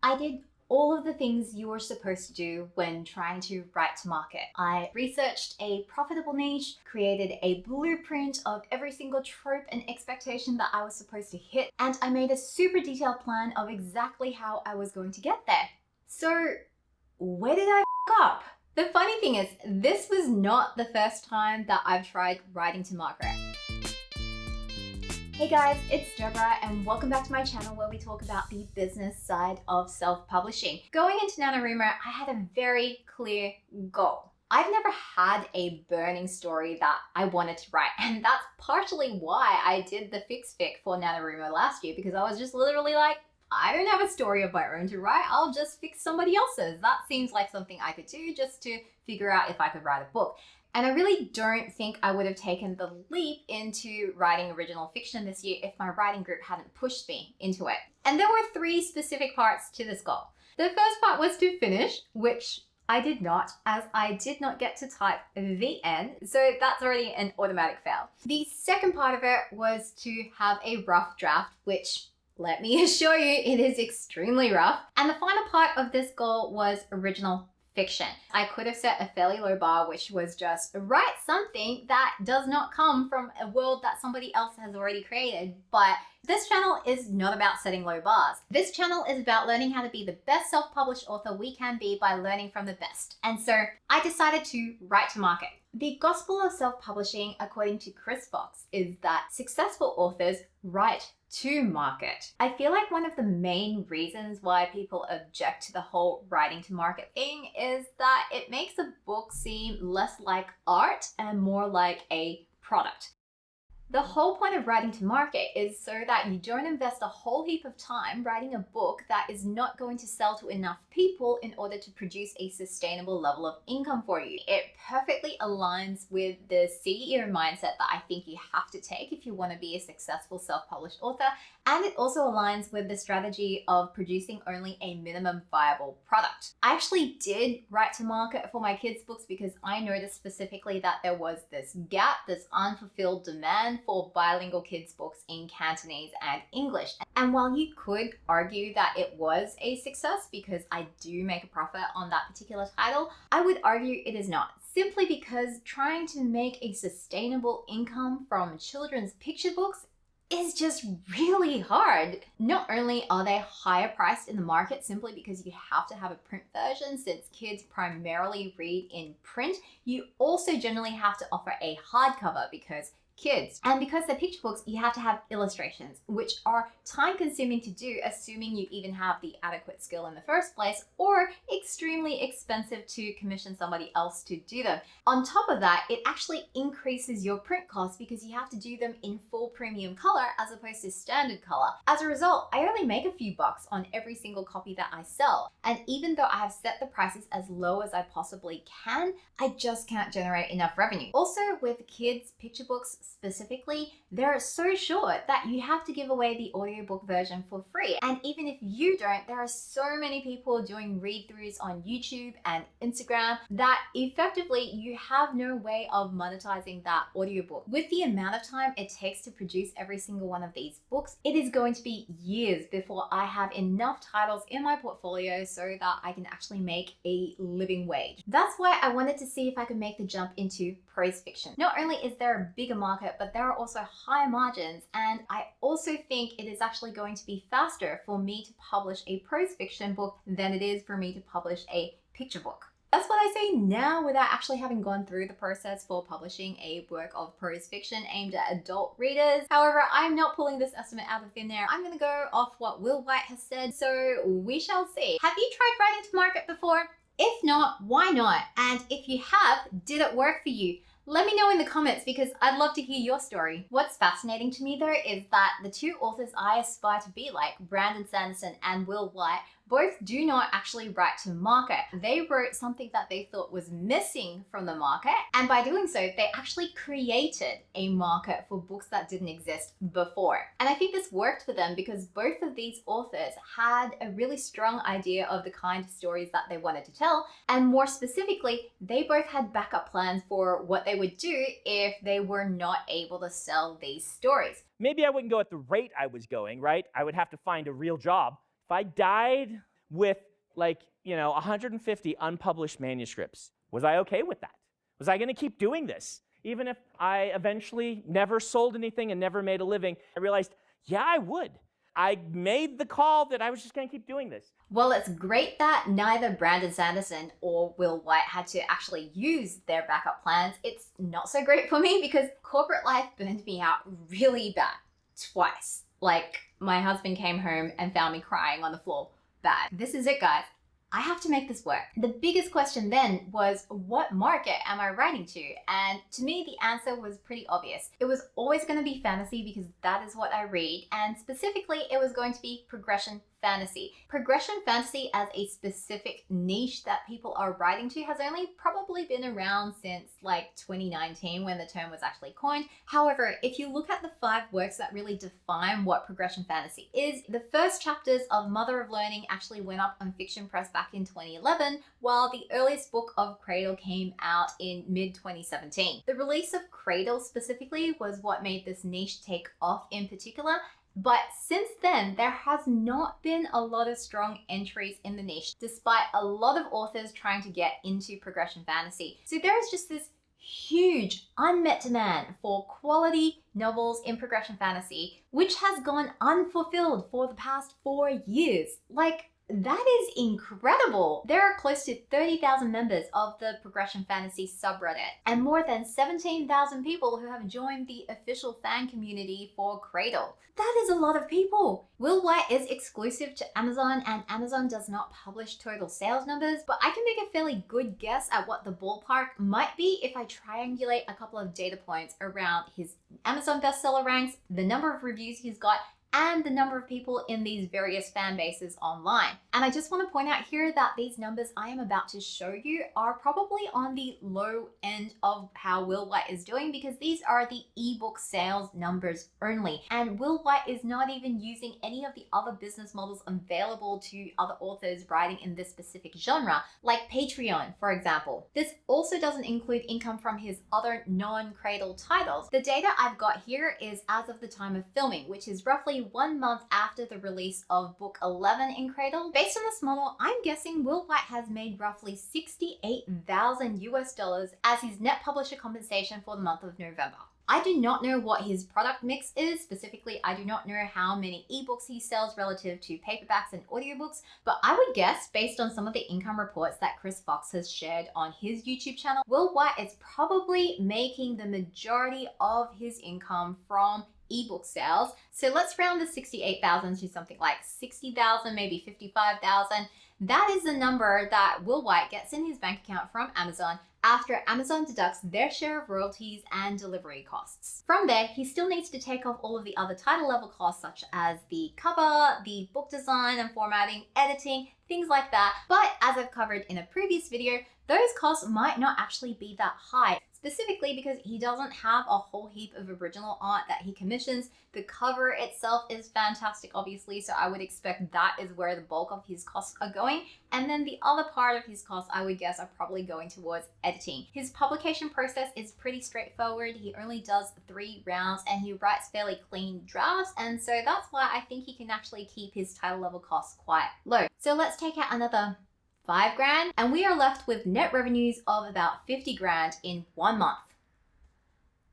I did all of the things you were supposed to do when trying to write to market. I researched a profitable niche, created a blueprint of every single trope and expectation that I was supposed to hit, and I made a super detailed plan of exactly how I was going to get there. So, where did I f up? The funny thing is, this was not the first time that I've tried writing to market. Hey guys, it's Deborah and welcome back to my channel where we talk about the business side of self-publishing. Going into NaNoWriMo, I had a very clear goal. I've never had a burning story that I wanted to write, and that's partially why I did the fix fic for NaNoWriMo last year, because I was just literally like, I don't have a story of my own to write, I'll just fix somebody else's. That seems like something I could do just to figure out if I could write a book. And I really don't think I would have taken the leap into writing original fiction this year if my writing group hadn't pushed me into it. And there were three specific parts to this goal. The first part was to finish, which I did not, as I did not get to type the end, so that's already an automatic fail. The second part of it was to have a rough draft, which, let me assure you, it is extremely rough. And the final part of this goal was original fiction. I could have set a fairly low bar, which was just write something that does not come from a world that somebody else has already created. But this channel is not about setting low bars. This channel is about learning how to be the best self-published author we can be by learning from the best. And so I decided to write to market. The gospel of self-publishing, according to Chris Fox, is that successful authors write to market. I feel like one of the main reasons why people object to the whole writing to market thing is that it makes a book seem less like art and more like a product. The whole point of writing to market is so that you don't invest a whole heap of time writing a book that is not going to sell to enough people in order to produce a sustainable level of income for you. It perfectly aligns with the CEO mindset that I think you have to take if you want to be a successful self-published author, and it also aligns with the strategy of producing only a minimum viable product. I actually did write to market for my kids' books because I noticed specifically that there was this gap, this unfulfilled demand for bilingual kids' books in Cantonese and English. And while you could argue that it was a success because I do make a profit on that particular title, I would argue it is not. Simply because trying to make a sustainable income from children's picture books is just really hard. Not only are they higher priced in the market simply because you have to have a print version since kids primarily read in print, you also generally have to offer a hardcover because kids. And because they're picture books, you have to have illustrations, which are time consuming to do, assuming you even have the adequate skill in the first place, or extremely expensive to commission somebody else to do them. On top of that, it actually increases your print costs because you have to do them in full premium color as opposed to standard color. As a result, I only make a few bucks on every single copy that I sell. And even though I have set the prices as low as I possibly can, I just can't generate enough revenue. Also, with kids' picture books specifically, they're so short that you have to give away the audiobook version for free. And even if you don't, there are so many people doing read-throughs on YouTube and Instagram that effectively you have no way of monetizing that audiobook. With the amount of time it takes to produce every single one of these books, it is going to be years before I have enough titles in my portfolio so that I can actually make a living wage. That's why I wanted to see if I could make the jump into prose fiction. Not only is there a bigger market, but there are also higher margins, and I also think it is actually going to be faster for me to publish a prose fiction book than it is for me to publish a picture book. That's what I say now without actually having gone through the process for publishing a work of prose fiction aimed at adult readers. However, I'm not pulling this estimate out of thin air. I'm gonna go off what Will White has said, so we shall see. Have you tried writing to market before? If not, why not? And if you have, did it work for you? Let me know in the comments because I'd love to hear your story. What's fascinating to me though is that the two authors I aspire to be like, Brandon Sanderson and Will White, both do not actually write to market. They wrote something that they thought was missing from the market, and by doing so, they actually created a market for books that didn't exist before. And I think this worked for them because both of these authors had a really strong idea of the kind of stories that they wanted to tell, and more specifically, they both had backup plans for what they would do if they were not able to sell these stories. Maybe I wouldn't go at the rate I was going, right? I would have to find a real job. If I died with 150 unpublished manuscripts. Was I okay with that? Was I going to keep doing this? Even if I eventually never sold anything and never made a living, I realized, yeah, I would. I made the call that I was just going to keep doing this. Well, it's great that neither Brandon Sanderson or Will White had to actually use their backup plans. It's not so great for me because corporate life burned me out really bad twice. Like, my husband came home and found me crying on the floor. Bad. This is it, guys. I have to make this work. The biggest question then was, what market am I writing to? And to me, the answer was pretty obvious. It was always going to be fantasy because that is what I read. And specifically, it was going to be progression fantasy. Progression fantasy as a specific niche that people are writing to has only probably been around since like 2019 when the term was actually coined. However, if you look at the 5 works that really define what progression fantasy is, the first chapters of Mother of Learning actually went up on Fiction Press back in 2011, while the earliest book of Cradle came out in mid-2017. The release of Cradle specifically was what made this niche take off in particular. But since then, there has not been a lot of strong entries in the niche, despite a lot of authors trying to get into progression fantasy. So there is just this huge unmet demand for quality novels in progression fantasy, which has gone unfulfilled for the past 4 years. Like, that is incredible. There are close to 30,000 members of the progression fantasy subreddit and more than 17,000 people who have joined the official fan community for Cradle. That is a lot of people. Will White is exclusive to Amazon and Amazon does not publish total sales numbers, but I can make a fairly good guess at what the ballpark might be if I triangulate a couple of data points around his Amazon bestseller ranks, the number of reviews he's got, and the number of people in these various fan bases online. And I just want to point out here that these numbers I am about to show you are probably on the low end of how Will White is doing because these are the ebook sales numbers only. And Will White is not even using any of the other business models available to other authors writing in this specific genre, like Patreon, for example. This also doesn't include income from his other non-Cradle titles. The data I've got here is as of the time of filming, which is roughly 1 month after the release of book 11 in Cradle. Based on this model, I'm guessing Will White has made roughly $68,000 US as his net publisher compensation for the month of November. I do not know what his product mix is. Specifically, I do not know how many ebooks he sells relative to paperbacks and audiobooks, but I would guess, based on some of the income reports that Chris Fox has shared on his YouTube channel, Will White is probably making the majority of his income from ebook sales. So let's round the 68,000 to something like 60,000, maybe 55,000. That is the number that Will White gets in his bank account from Amazon after Amazon deducts their share of royalties and delivery costs. From there, he still needs to take off all of the other title level costs such as the cover, the book design and formatting, editing, things like that. But as I've covered in a previous video, those costs might not actually be that high, specifically because he doesn't have a whole heap of original art that he commissions. The cover itself is fantastic, obviously, so I would expect that is where the bulk of his costs are going. And then the other part of his costs, I would guess, are probably going towards editing. His publication process is pretty straightforward. He only does 3 rounds and he writes fairly clean drafts. And so that's why I think he can actually keep his title level costs quite low. So let's take out another $5,000 and we are left with net revenues of about $50,000 in 1 month.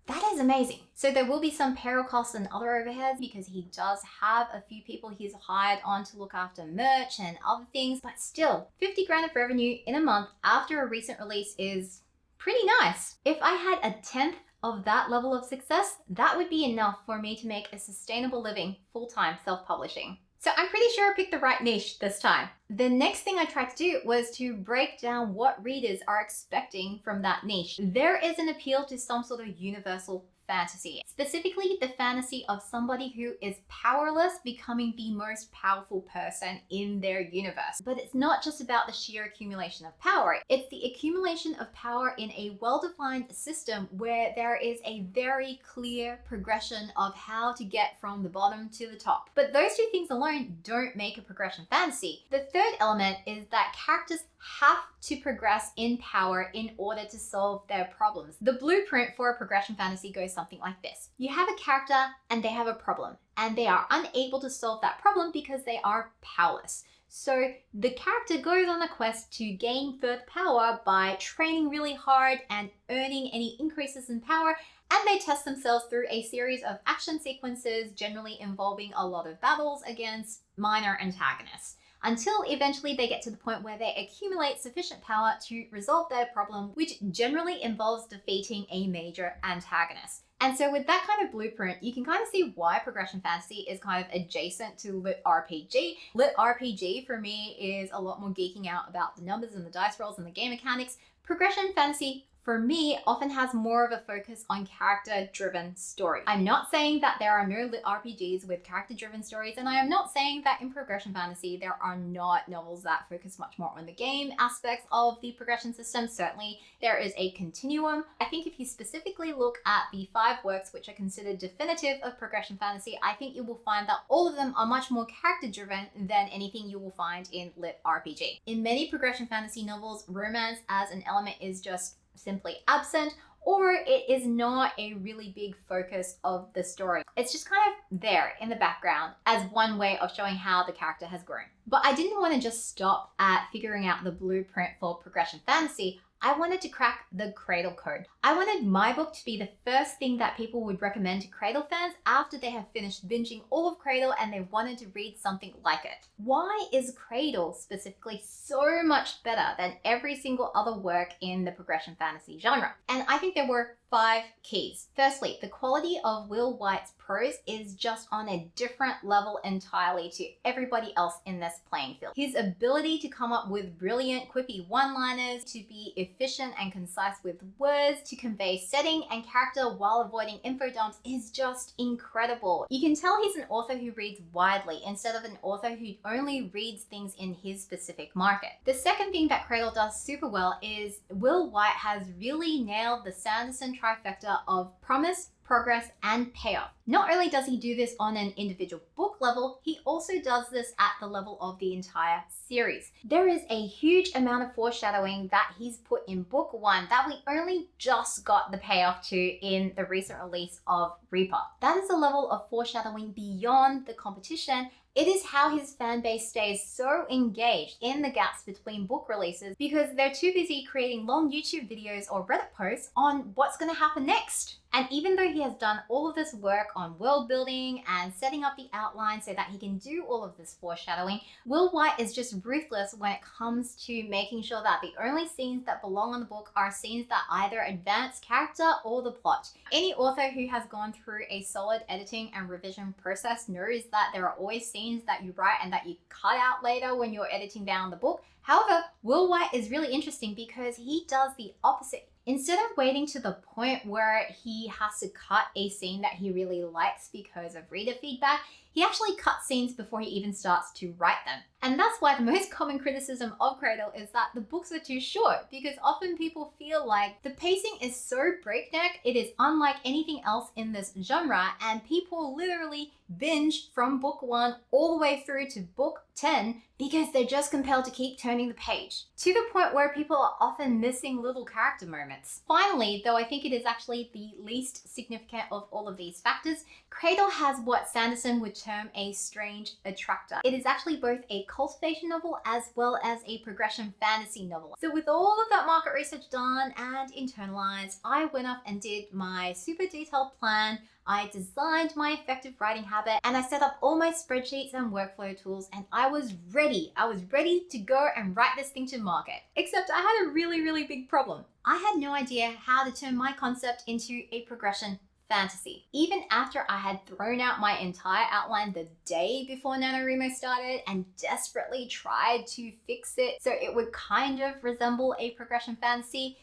That is amazing. So there will be some payroll costs and other overheads because he does have a few people he's hired on to look after merch and other things, but still $50,000 of revenue in a month after a recent release is pretty nice. If I had a 10th of that level of success, that would be enough for me to make a sustainable living full-time self-publishing. So I'm pretty sure I picked the right niche this time. The next thing I tried to do was to break down what readers are expecting from that niche. There is an appeal to some sort of universal fantasy, specifically the fantasy of somebody who is powerless becoming the most powerful person in their universe. But it's not just about the sheer accumulation of power. It's the accumulation of power in a well-defined system where there is a very clear progression of how to get from the bottom to the top. But those two things alone don't make a progression fantasy. The third element is that characters have to progress in power in order to solve their problems. The blueprint for a progression fantasy goes something like this. You have a character and they have a problem, and they are unable to solve that problem because they are powerless. So the character goes on a quest to gain further power by training really hard and earning any increases in power, and they test themselves through a series of action sequences, generally involving a lot of battles against minor antagonists, until eventually they get to the point where they accumulate sufficient power to resolve their problem, which generally involves defeating a major antagonist. And so with that kind of blueprint, you can kind of see why progression fantasy is kind of adjacent to lit RPG. Lit RPG for me is a lot more geeking out about the numbers and the dice rolls and the game mechanics. Progression fantasy for me often has more of a focus on character-driven story. I'm not saying that there are no lit RPGs with character-driven stories, and I am not saying that in progression fantasy there are not novels that focus much more on the game aspects of the progression system. Certainly there is a continuum. I think if you specifically look at the 5 works which are considered definitive of progression fantasy, I think you will find that all of them are much more character-driven than anything you will find in lit RPG. In many progression fantasy novels, romance as an element is just simply absent, or it is not a really big focus of the story. It's just kind of there in the background as one way of showing how the character has grown. But I didn't want to just stop at figuring out the blueprint for progression fantasy. I wanted to crack the Cradle Code. I wanted my book to be the first thing that people would recommend to Cradle fans after they have finished binging all of Cradle and they wanted to read something like it. Why is Cradle specifically so much better than every single other work in the progression fantasy genre? And I think there were 5 keys. Firstly, the quality of Will White's prose is just on a different level entirely to everybody else in this playing field. His ability to come up with brilliant, quippy one-liners, to be efficient and concise with words, to convey setting and character while avoiding info dumps is just incredible. You can tell he's an author who reads widely instead of an author who only reads things in his specific market. The second thing that Cradle does super well is Will White has really nailed the Sanderson trifecta of promise, progress, and payoff. Not only does he do this on an individual book level, he also does this at the level of the entire series. There is a huge amount of foreshadowing that he's put in book 1 that we only just got the payoff to in the recent release of Reaper. That is a level of foreshadowing beyond the competition. It is how his fan base stays so engaged in the gaps between book releases because they're too busy creating long YouTube videos or Reddit posts on what's going to happen next. And even though he has done all of this work on world building and setting up the outline so that he can do all of this foreshadowing, Will White is just ruthless when it comes to making sure that the only scenes that belong on the book are scenes that either advance character or the plot. Any author who has gone through a solid editing and revision process knows that there are always scenes that you write and that you cut out later when you're editing down the book. However, Will White is really interesting because he does the opposite. Instead of waiting to the point where he has to cut a scene that he really likes because of reader feedback, he actually cuts scenes before he even starts to write them. And that's why the most common criticism of Cradle is that the books are too short, because often people feel like the pacing is so breakneck, it is unlike anything else in this genre, and people literally binge from book 1 all the way through to book 10 because they're just compelled to keep turning the page, to the point where people are often missing little character moments. Finally, though I think it is actually the least significant of all of these factors, Cradle has what Sanderson would term a strange attractor. It is actually both a cultivation novel as well as a progression fantasy novel. So with all of that market research done and internalized, I went up and did my super detailed plan. I designed my effective writing habit and I set up all my spreadsheets and workflow tools, and I was ready. I was ready to go and write this thing to market. Except I had a really big problem. I had no idea how to turn my concept into a progression fantasy. Even after I had thrown out my entire outline the day before NaNoWriMo started and desperately tried to fix it so it would kind of resemble a progression fantasy,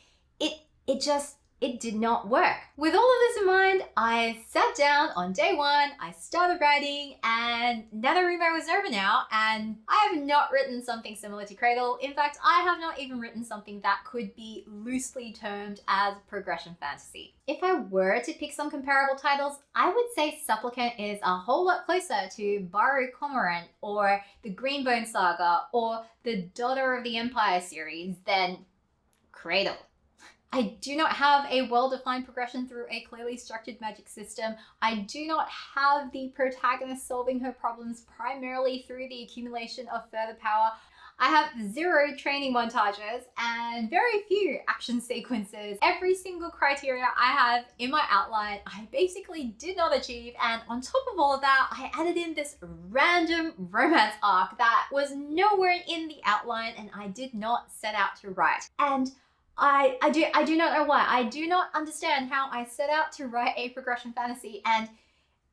it did not work. With all of this in mind, I sat down on day 1, I started writing, and NaNoWriMo was over now, and I have not written something similar to Cradle. In fact, I have not even written something that could be loosely termed as progression fantasy. If I were to pick some comparable titles, I would say Supplicant is a whole lot closer to Baru Cormorant or the Greenbone Saga or the Daughter of the Empire series than Cradle. I do not have a well-defined progression through a clearly structured magic system. I do not have the protagonist solving her problems primarily through the accumulation of further power. I have 0 training montages and very few action sequences. Every single criteria I have in my outline, I basically did not achieve. And on top of all of that, I added in this random romance arc that was nowhere in the outline and I did not set out to write. And I do not know why. I do not understand how I set out to write a progression fantasy and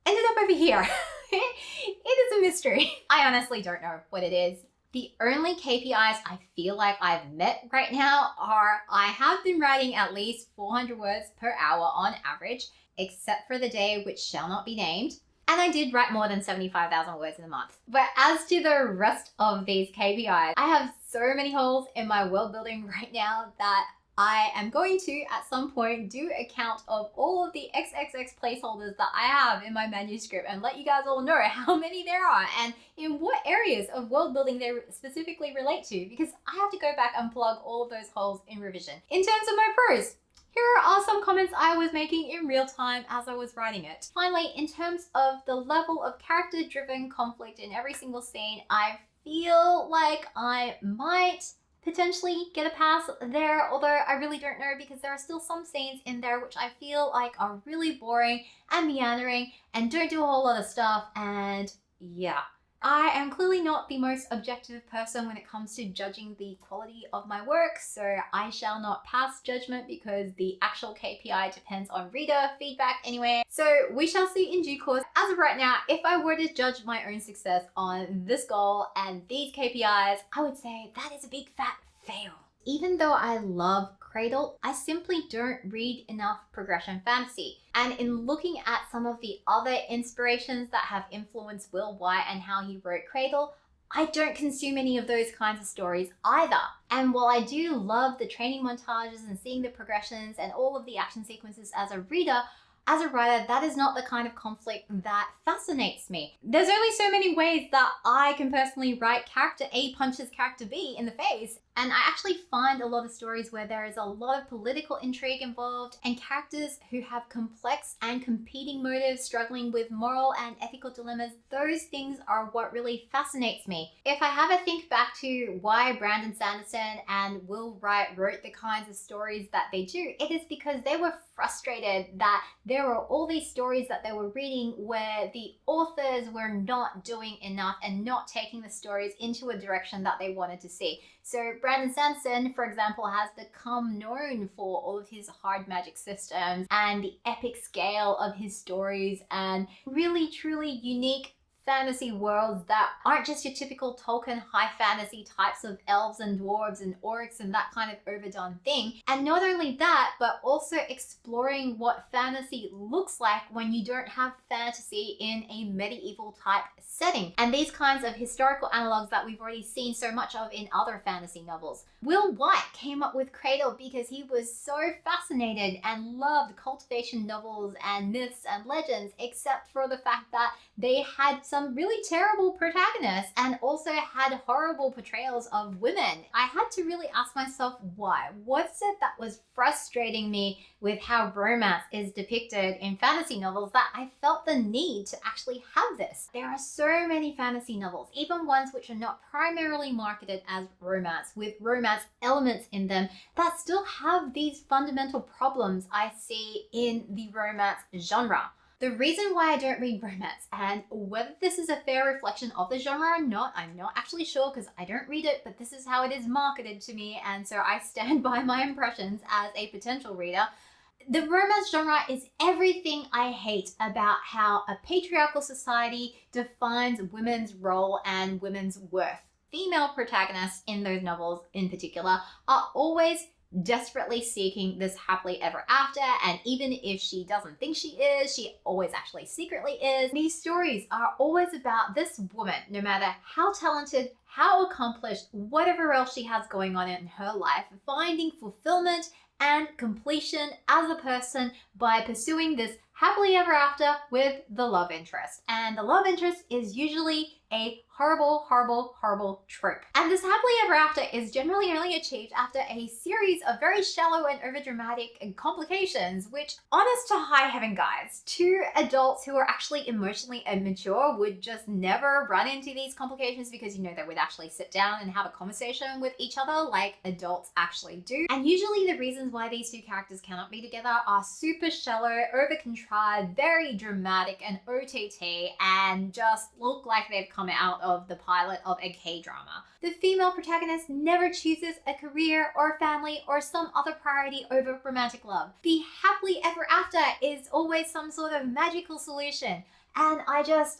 ended up over here. It is a mystery. I honestly don't know what it is. The only KPIs I feel like I've met right now are I have been writing at least 400 words per hour on average, except for the day which shall not be named. And I did write more than 75,000 words in a month. But as to the rest of these KPIs, I have so many holes in my world building right now that I am going to, at some point, do a count of all of the XXX placeholders that I have in my manuscript and let you guys all know how many there are and in what areas of world building they specifically relate to, because I have to go back and plug all of those holes in revision. In terms of my prose, here are some comments I was making in real time as I was writing it. Finally, in terms of the level of character-driven conflict in every single scene, I feel like I might potentially get a pass there, although I really don't know because there are still some scenes in there which I feel like are really boring and meandering and don't do a whole lot of stuff, and yeah. I am clearly not the most objective person when it comes to judging the quality of my work, so I shall not pass judgment because the actual KPI depends on reader feedback anyway. So we shall see in due course. As of right now, if I were to judge my own success on this goal and these KPIs, I would say that is a big fat fail. Even though I love Cradle, I simply don't read enough progression fantasy. And in looking at some of the other inspirations that have influenced Will White and how he wrote Cradle, I don't consume any of those kinds of stories either. And while I do love the training montages and seeing the progressions and all of the action sequences as a reader, as a writer, that is not the kind of conflict that fascinates me. There's only so many ways that I can personally write character A punches character B in the face, and I actually find a lot of stories where there is a lot of political intrigue involved and characters who have complex and competing motives struggling with moral and ethical dilemmas. Those things are what really fascinates me. If I have a think back to why Brandon Sanderson and Will Wright wrote the kinds of stories that they do, it is because they were frustrated that there were all these stories that they were reading where the authors were not doing enough and not taking the stories into a direction that they wanted to see. So Brandon Sanderson, for example, has become known for all of his hard magic systems and the epic scale of his stories and really truly unique fantasy worlds that aren't just your typical Tolkien high fantasy types of elves and dwarves and orcs and that kind of overdone thing. And not only that, but also exploring what fantasy looks like when you don't have fantasy in a medieval type setting. And these kinds of historical analogs that we've already seen so much of in other fantasy novels. Will White came up with Cradle because he was so fascinated and loved cultivation novels and myths and legends, except for the fact that they had some really terrible protagonists and also had horrible portrayals of women. I had to really ask myself why. What's it that was frustrating me with how romance is depicted in fantasy novels that I felt the need to actually have this? There are so many fantasy novels, even ones which are not primarily marketed as romance, with romance elements in them, that still have these fundamental problems I see in the romance genre. The reason why I don't read romance, and whether this is a fair reflection of the genre or not, I'm not actually sure because I don't read it, but this is how it is marketed to me, and so I stand by my impressions as a potential reader. The romance genre is everything I hate about how a patriarchal society defines women's role and women's worth. Female protagonists in those novels in particular are always desperately seeking this happily ever after, and even if she doesn't think she is, she always actually secretly is. These stories are always about this woman, no matter how talented, how accomplished, whatever else she has going on in her life, finding fulfillment and completion as a person by pursuing this happily ever after with the love interest. And the love interest is usually a horrible, horrible, horrible trope. And this happily ever after is generally only achieved after a series of very shallow and overdramatic complications, which, honest to high heaven, guys, two adults who are actually emotionally immature would just never run into these complications because, you know, they would actually sit down and have a conversation with each other like adults actually do. And usually the reasons why these two characters cannot be together are super shallow, over-contrived, very dramatic and OTT, and just look like they've come out of the pilot of a K-drama. The female protagonist never chooses a career or a family or some other priority over romantic love. The happily ever after is always some sort of magical solution. And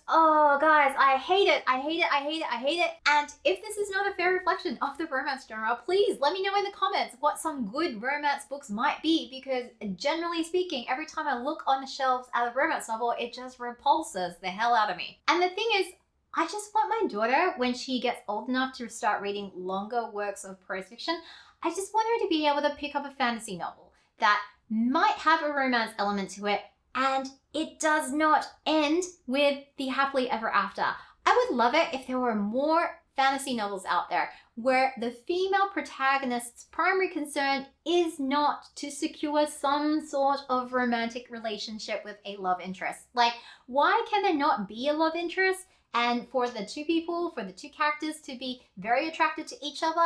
oh guys, I hate it. I hate it. I hate it. I hate it. And if this is not a fair reflection of the romance genre, please let me know in the comments what some good romance books might be, because generally speaking, every time I look on the shelves at a romance novel, it just repulses the hell out of me. And the thing is, I just want my daughter, when she gets old enough to start reading longer works of prose fiction, I just want her to be able to pick up a fantasy novel that might have a romance element to it, and it does not end with the happily ever after. I would love it if there were more fantasy novels out there where the female protagonist's primary concern is not to secure some sort of romantic relationship with a love interest. Like, why can there not be a love interest and for the two people, for the two characters to be very attracted to each other?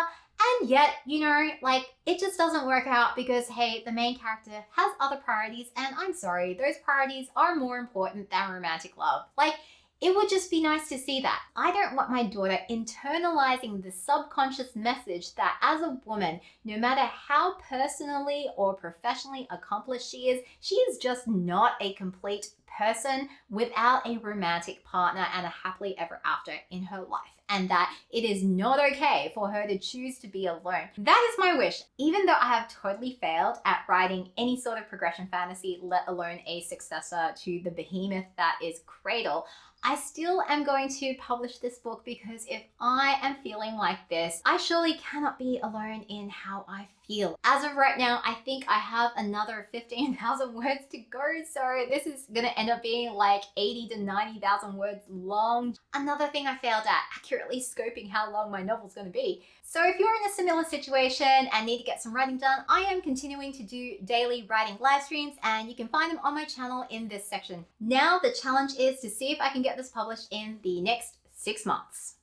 And yet, you know, like, it just doesn't work out because, hey, the main character has other priorities, and I'm sorry, those priorities are more important than romantic love. Like, it would just be nice to see that. I don't want my daughter internalizing the subconscious message that as a woman, no matter how personally or professionally accomplished she is just not a complete person without a romantic partner and a happily ever after in her life. And that it is not okay for her to choose to be alone. That is my wish. Even though I have totally failed at writing any sort of progression fantasy, let alone a successor to the behemoth that is Cradle, I still am going to publish this book because if I am feeling like this, I surely cannot be alone in how I feel. As of right now, I think I have another 15,000 words to go, so this is gonna end up being like 80 to 90,000 words long. Another thing I failed at, accurately scoping how long my novel's gonna be. So if you're in a similar situation and need to get some writing done, I am continuing to do daily writing live streams, and you can find them on my channel in this section. Now the challenge is to see if I can get this published in the next 6 months.